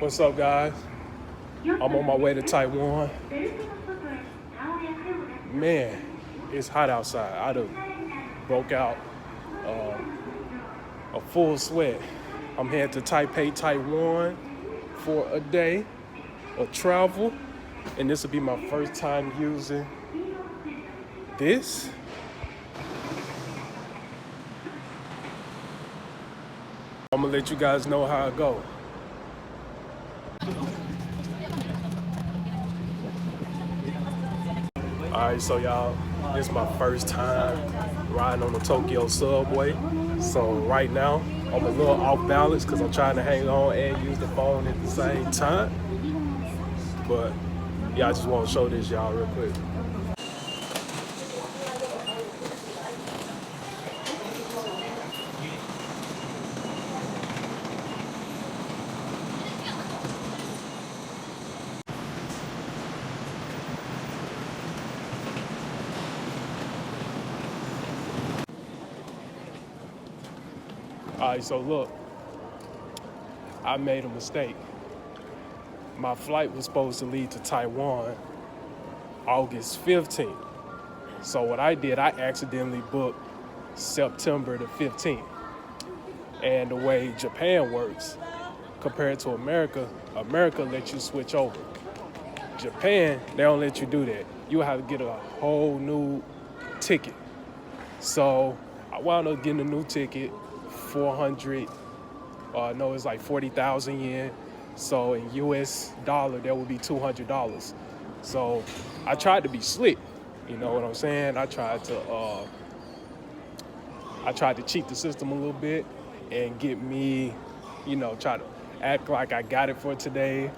What's up, guys? I'm on my way to Taiwan. Man, it's hot outside. I done broke out a full sweat. I'm headed to Taipei, Taiwan for a day of travel, and this will be my first time using this. I'm gonna let you guys know how it go. Alright, so y'all, this is my first time riding on the Tokyo subway. So right now, I'm a little off balance because I'm trying to hang on and use the phone at the same time. But yeah, I just want to show this y'all real quick. Alright, so look, I made a mistake. My flight was supposed to leave to Taiwan August 15th. So what I did, I accidentally booked September the 15th. And the way Japan works, compared to America, America lets you switch over. Japan, they don't let you do that. You have to get a whole new ticket. So I wound up getting a new ticket, 400, it's like 40,000 yen. So in US dollar, that would be $200. So I tried to be slick, you know what I'm saying? I tried to cheat the system a little bit and get me, try to act like I got it for today,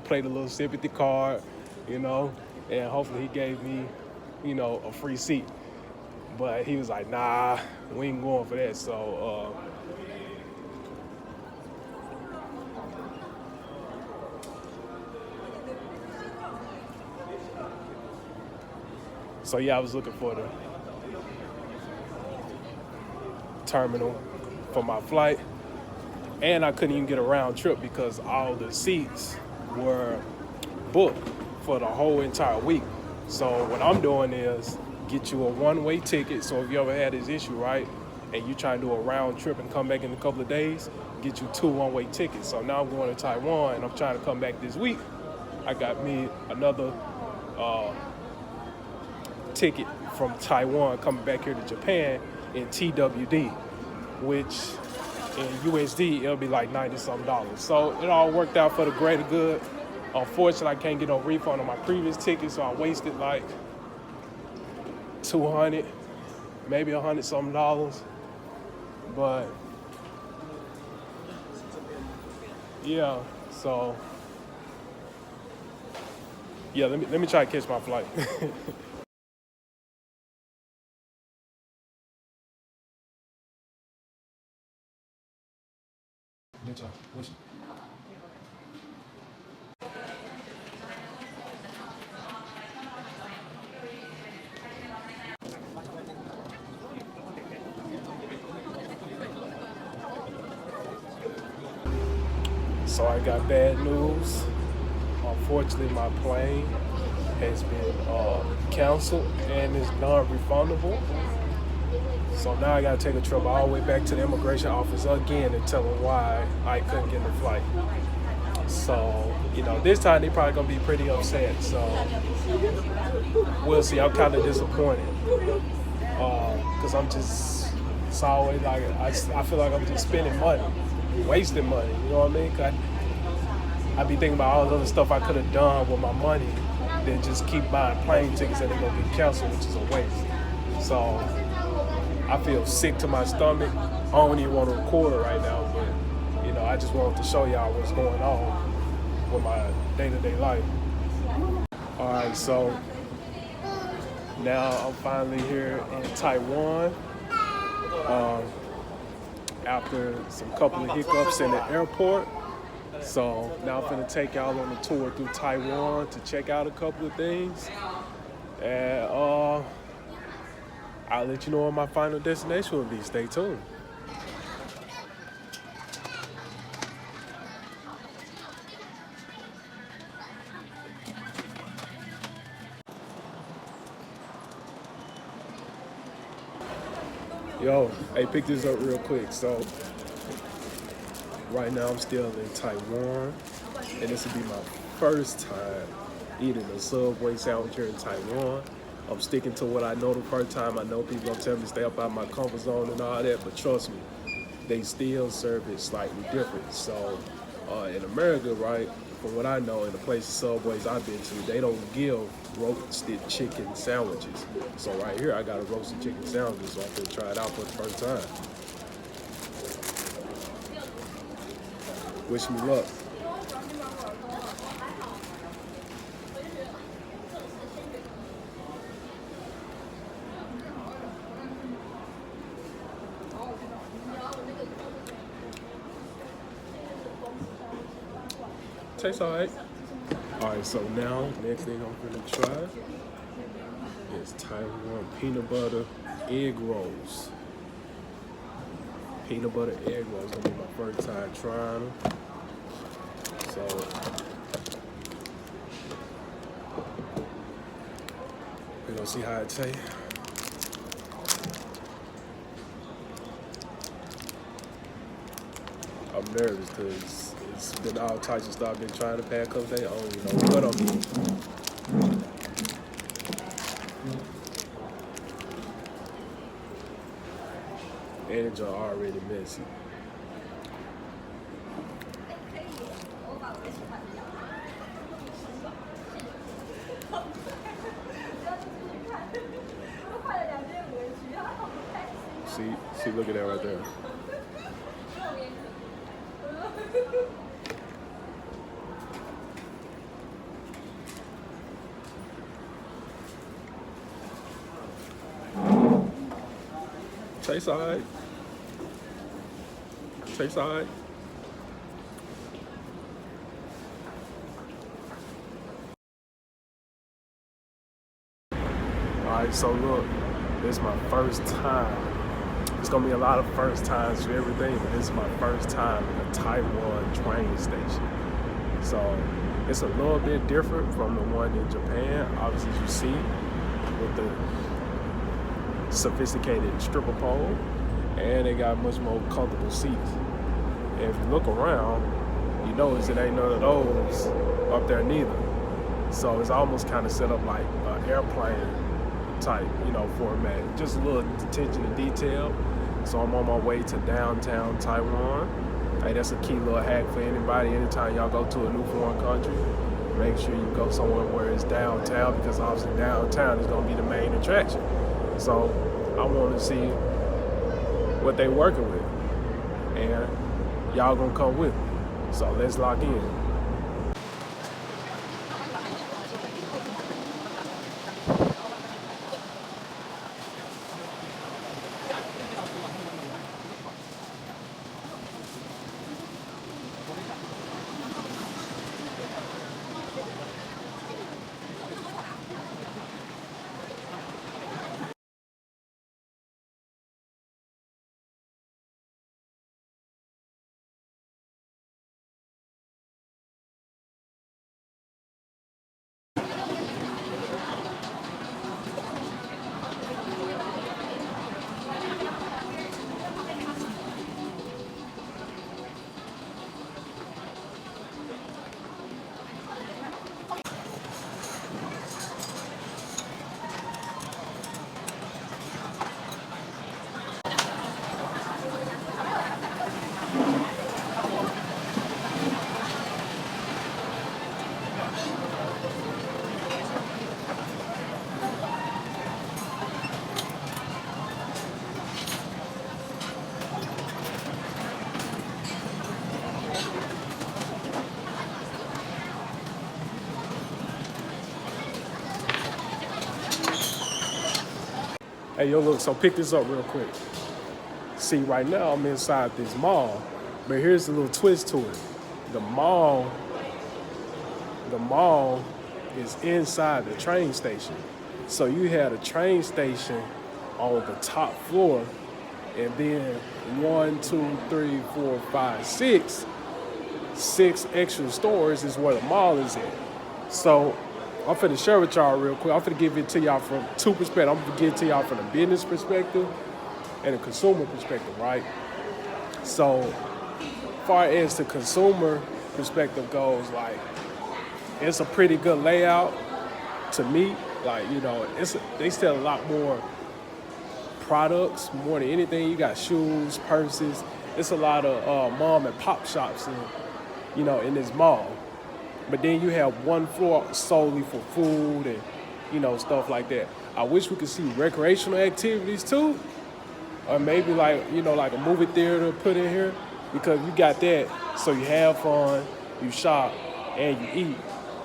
play the little sympathy card, and hopefully he gave me, a free seat. But he was like, nah, we ain't going for that. So yeah, I was looking for the terminal for my flight, and I couldn't even get a round trip because all the seats were booked for the whole entire week. So what I'm doing is get you a one-way ticket. So if you ever had this issue, right, and you try to do a round trip and come back in a couple of days, get you 2 one-way tickets. So now I'm going to Taiwan and I'm trying to come back this week. I got me another ticket from Taiwan coming back here to Japan in TWD, which in USD it'll be like $90-something. So it all worked out for the greater good. Unfortunately, I can't get no refund on my previous ticket, so I wasted like $200, maybe $100-something. But yeah, so yeah, let me try to catch my flight. So I got bad news. Unfortunately, my plane has been canceled and is non-refundable. So now I gotta take a trip all the way back to the immigration office again and tell them why I couldn't get the flight. So, this time they probably gonna be pretty upset. So we'll see. I'm kind of disappointed because it's always like, I feel like I'm just spending money, wasting money, you know what I mean? I be thinking about all the other stuff I could have done with my money than just keep buying plane tickets and they're gonna be canceled, which is a waste. So I feel sick to my stomach. I don't even want to record it right now, but I just wanted to show y'all what's going on with my day-to-day life. All right, so now I'm finally here in Taiwan. After some couple of hiccups in the airport. So now I'm gonna take y'all on a tour through Taiwan to check out a couple of things. And I'll let you know what my final destination will be. Stay tuned. Yo, hey, pick this up real quick. So, right now I'm still in Taiwan, and this will be my first time eating a Subway sandwich here in Taiwan. I'm sticking to what I know the first time. I know people gonna tell me to stay up out of my comfort zone and all that, but trust me, they still serve it slightly different. So, in America, right, from what I know, in the places Subways I've been to, they don't give roasted chicken sandwiches. So right here, I got a roasted chicken sandwich, so I'm gonna try it out for the first time. Wish me luck. Tastes alright. Alright, so now, next thing I'm gonna try is Taiwan peanut butter egg rolls. Peanut butter egg rolls, gonna be my first time trying them. So, we're gonna see how it tastes. I'm nervous because it's been all types of stuff I've been trying to pack up today. I don't even know what I'm eating. And it's already messy. See, look at that right there. Tastes alright. Tastes alright. Alright, so look, this is my first time. It's gonna be a lot of first times for everything, but this is my first time in a Taiwan train station. So it's a little bit different from the one in Japan, obviously, as you see, with the sophisticated stripper pole, and they got much more comfortable seats. And if you look around, you notice it ain't none of those up there neither. So it's almost kind of set up like an airplane type, format. Just a little attention to detail. So I'm on my way to downtown Taiwan. Hey, that's a key little hack for anybody. Anytime y'all go to a new foreign country, make sure you go somewhere where it's downtown, because obviously downtown is gonna be the main attraction. So I want to see what they working with, and y'all gonna come with me. So let's lock in. Hey, yo, look, so pick this up real quick. See, right now I'm inside this mall, but here's a little twist to it. The mall is inside the train station. So you had a train station on the top floor, and then 1, 2, 3, 4, 5, 6 extra stores is where the mall is at. So I'm finna share with y'all real quick. I'm finna give it to y'all from two perspectives. I'm gonna give it to y'all from the business perspective and a consumer perspective, right? So, far as the consumer perspective goes, like, it's a pretty good layout to me. Like, they sell a lot more products more than anything. You got shoes, purses. It's a lot of mom and pop shops in this mall. But then you have one floor solely for food and, stuff like that. I wish we could see recreational activities too. Or maybe like a movie theater put in here, because you got that, so you have fun, you shop, and you eat.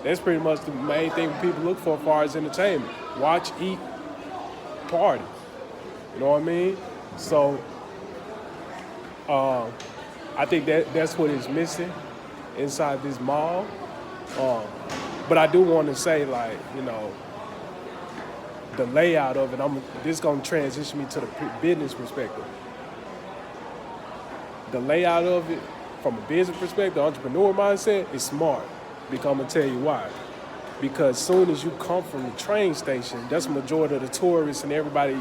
That's pretty much the main thing people look for as far as entertainment. Watch, eat, party. You know what I mean? So I think that's what is missing inside this mall. But I do want to say, like, the layout of it, this is going to transition me to the business perspective. The layout of it, from a business perspective, entrepreneur mindset, is smart. Because I'm going to tell you why. Because soon as you come from the train station, that's the majority of the tourists and everybody,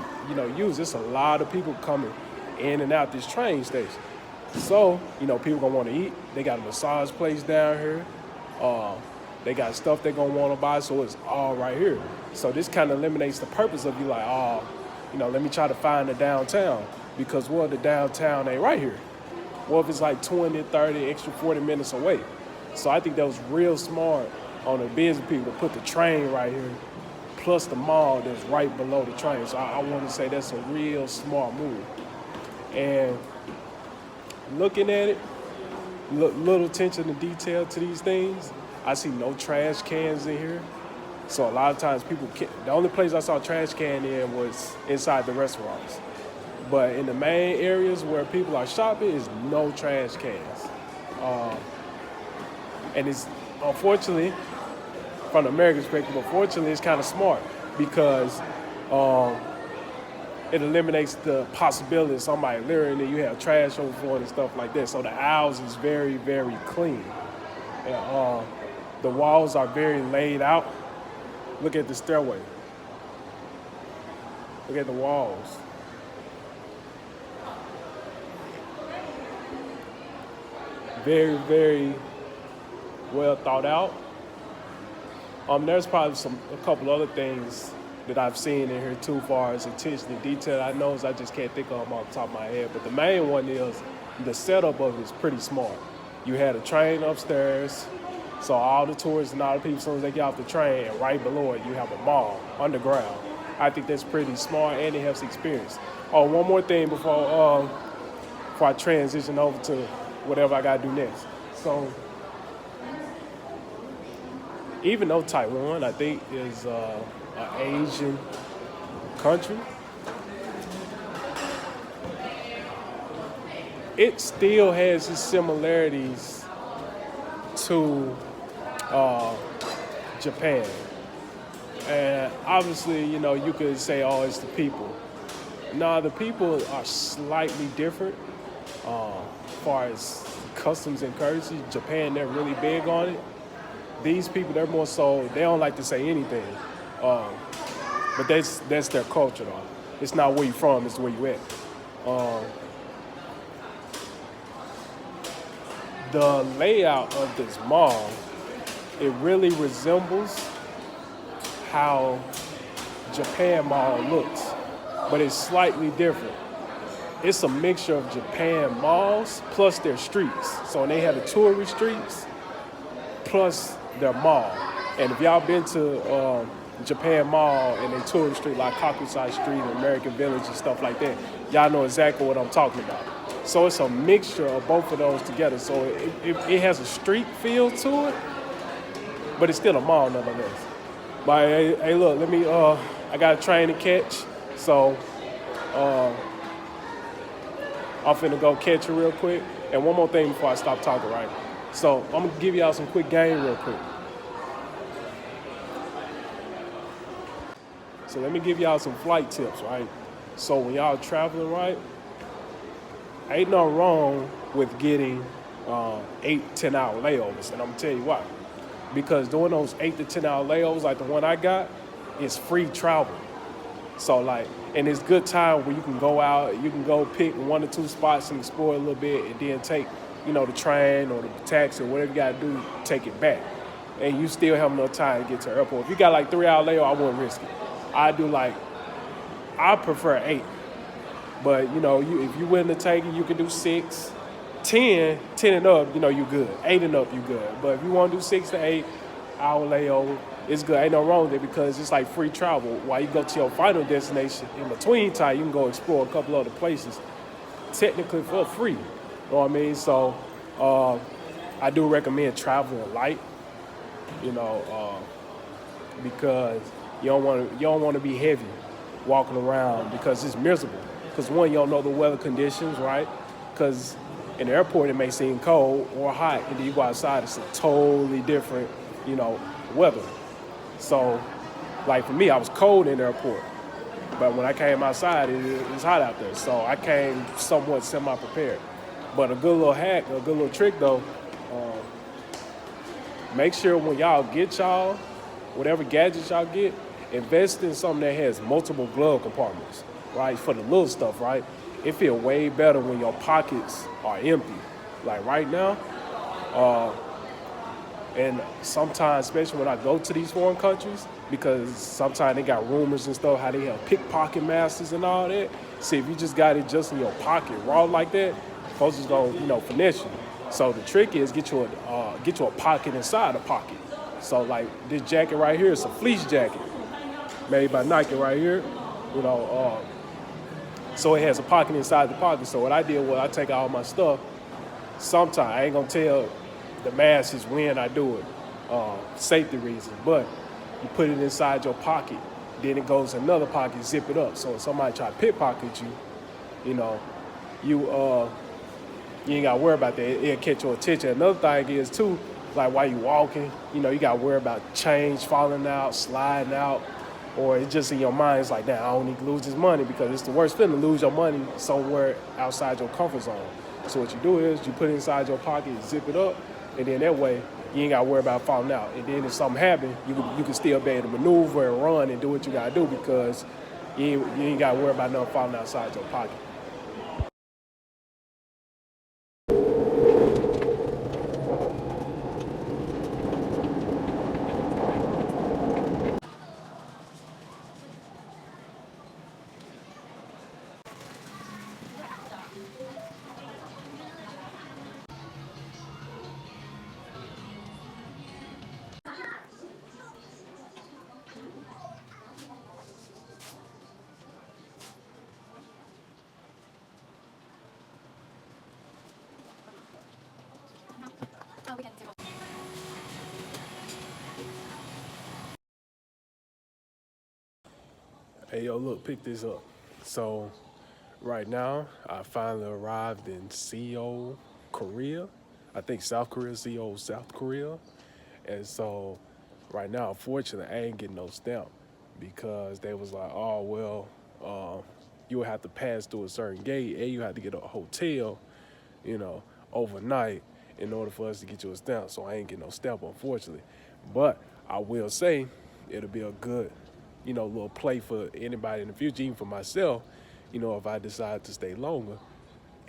use. There's a lot of people coming in and out this train station. So, people going to want to eat. They got a massage place down here. They got stuff they're going to want to buy, so it's all right here. So this kind of eliminates the purpose of you like, let me try to find the downtown, because, the downtown ain't right here. If it's like 20, 30, extra 40 minutes away. So I think that was real smart on the business people to put the train right here, plus the mall that's right below the train. So I want to say that's a real smart move. And looking at it, little attention to detail to these things. I see no trash cans in here. So a lot of times the only place I saw a trash can in was inside the restaurants. But in the main areas where people are shopping, is no trash cans. And it's, unfortunately, from the American perspective, it's kind of smart, because it eliminates the possibility of somebody littering and you have trash overflowing and stuff like that. So the aisles is very, very clean. And, the walls are very laid out. Look at the stairway. Look at the walls. Very, very well thought out. There's probably a couple other things that I've seen in here too, far as attention to detail. I just can't think of them off the top of my head. But the main one is the setup of it is pretty smart. You had a train upstairs, so all the tourists and all the people, as soon as they get off the train, and right below it, you have a mall underground. I think that's pretty smart, and it helps the experience. One more thing before I transition over to whatever I gotta do next. So, even though Taiwan, I think, is an Asian country, it still has its similarities to Japan. And obviously, you could say, it's the people. No, the people are slightly different. As far as customs and courtesy, Japan, they're really big on it. These people, they're more so, they don't like to say anything. But that's their culture, though. It's not where you're from, it's where you at. The layout of this mall, it really resembles how Japan Mall looks, but it's slightly different. It's a mixture of Japan malls plus their streets. So they have the tourist streets plus their mall. And if y'all been to Japan Mall and their tourist street like Kakusai Street and American Village and stuff like that, y'all know exactly what I'm talking about. So it's a mixture of both of those together. So it has a street feel to it, but it's still a mall nonetheless. But hey, look, I got a train to catch, so I'm finna go catch it real quick. And one more thing before I stop talking, right? So I'm gonna give y'all some quick game real quick. So let me give y'all some flight tips, right? So when y'all traveling, right, ain't no wrong with getting 8-10 hour layovers, and I'm gonna tell you why. Because during those 8 to 10 hour layovers, like the one I got, it's free travel. So like, And it's good time where you can go out, you can go pick 1 or 2 spots and explore a little bit, and then take, the train or the taxi or whatever you gotta do, take it back. And you still have enough time to get to the airport. If you got like 3 hour layover, I wouldn't risk it. I prefer 8. But if you're willing to take it, you can do 6, 10 and up, you good. 8 and up, you good. But if you want to do 6 to 8 hour layover, it's good. Ain't no wrong with it because it's like free travel. While you go to your final destination, in between time, you can go explore a couple other places, technically for free. You know what I mean? So I do recommend traveling light, because you don't want to be heavy walking around because it's miserable. Because one, you don't know the weather conditions, right? Because in the airport it may seem cold or hot, and then you go outside, it's a totally different, weather. So, like for me, I was cold in the airport, but when I came outside, it was hot out there. So I came somewhat semi-prepared. But a good little hack, a good little trick though, make sure when y'all get whatever gadgets y'all get, invest in something that has multiple glove compartments, right? For the little stuff, right? It feels way better when your pockets are empty. Like right now, and sometimes, especially when I go to these foreign countries, because sometimes they got rumors and stuff, how they have pickpocket masters and all that. See, if you just got it just in your pocket, raw like that, folks is gonna, finesse you. So the trick is get you a pocket inside a pocket. So like this jacket right here is a fleece jacket made by Nike right here, so it has a pocket inside the pocket. So what I did was I take all my stuff. Sometimes I ain't gonna tell the masses when I do it, safety reasons, but you put it inside your pocket, then it goes in another pocket, zip it up. So if somebody try to pickpocket you, you ain't got to worry about that. It'll catch your attention. Another thing is, too, like while you walking, you got to worry about change falling out, sliding out, or it's just in your mind, it's like, damn, I don't need to lose this money, because it's the worst feeling to lose your money somewhere outside your comfort zone. So what you do is you put it inside your pocket, zip it up, and then that way you ain't got to worry about falling out. And then if something happens, you can still be able to maneuver and run and do what you got to do, because you ain't got to worry about nothing falling outside your pocket. Hey, yo, look, pick this up. So, right now, I finally arrived in Seoul, Korea. I think South Korea, Seoul, South Korea. And so, right now, unfortunately, I ain't getting no stamp, because they was like, oh, well, you would have to pass through a certain gate, and you have to get a hotel, overnight in order for us to get you a stamp. So I ain't getting no stamp, unfortunately. But I will say it'll be a good, little play for anybody in the future, even for myself, if I decide to stay longer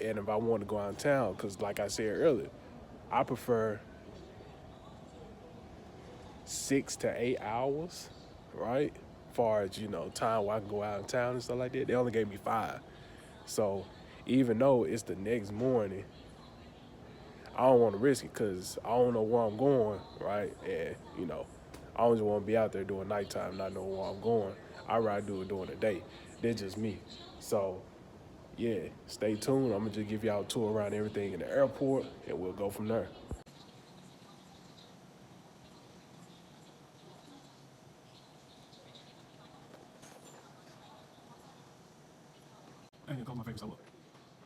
and if I want to go out of town. Because like I said earlier, I prefer 6 to 8 hours, right? Far as, time where I can go out of town and stuff like that. They only gave me 5. So even though it's the next morning, I don't want to risk it, because I don't know where I'm going, right? And, I don't just want to be out there doing nighttime, not knowing where I'm going. I'd rather do it during the day. That's just me. So, yeah, stay tuned. I'm going to just give y'all a tour around everything in the airport, and we'll go from there. And a couple of my favorite stuff.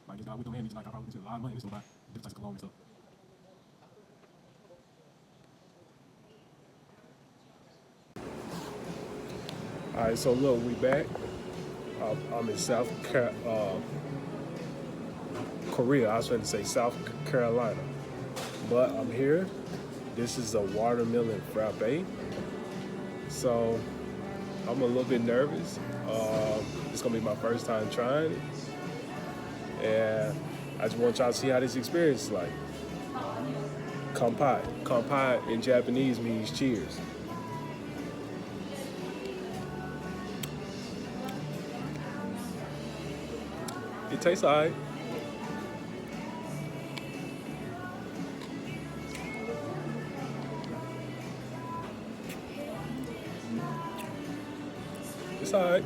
Like, this guy with them handies, like, I probably spend a lot of money. This is buy different types of cologne and stuff. All right, so look, we back. I'm in Korea. I was going to say South Carolina, but I'm here. This is a watermelon frappe. So I'm a little bit nervous. It's gonna be my first time trying it, and I just want y'all to see how this experience is like. Kanpai. Kanpai in Japanese means cheers. It tastes alright. It's alright.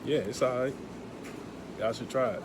Yeah, it's alright. Y'all should try it.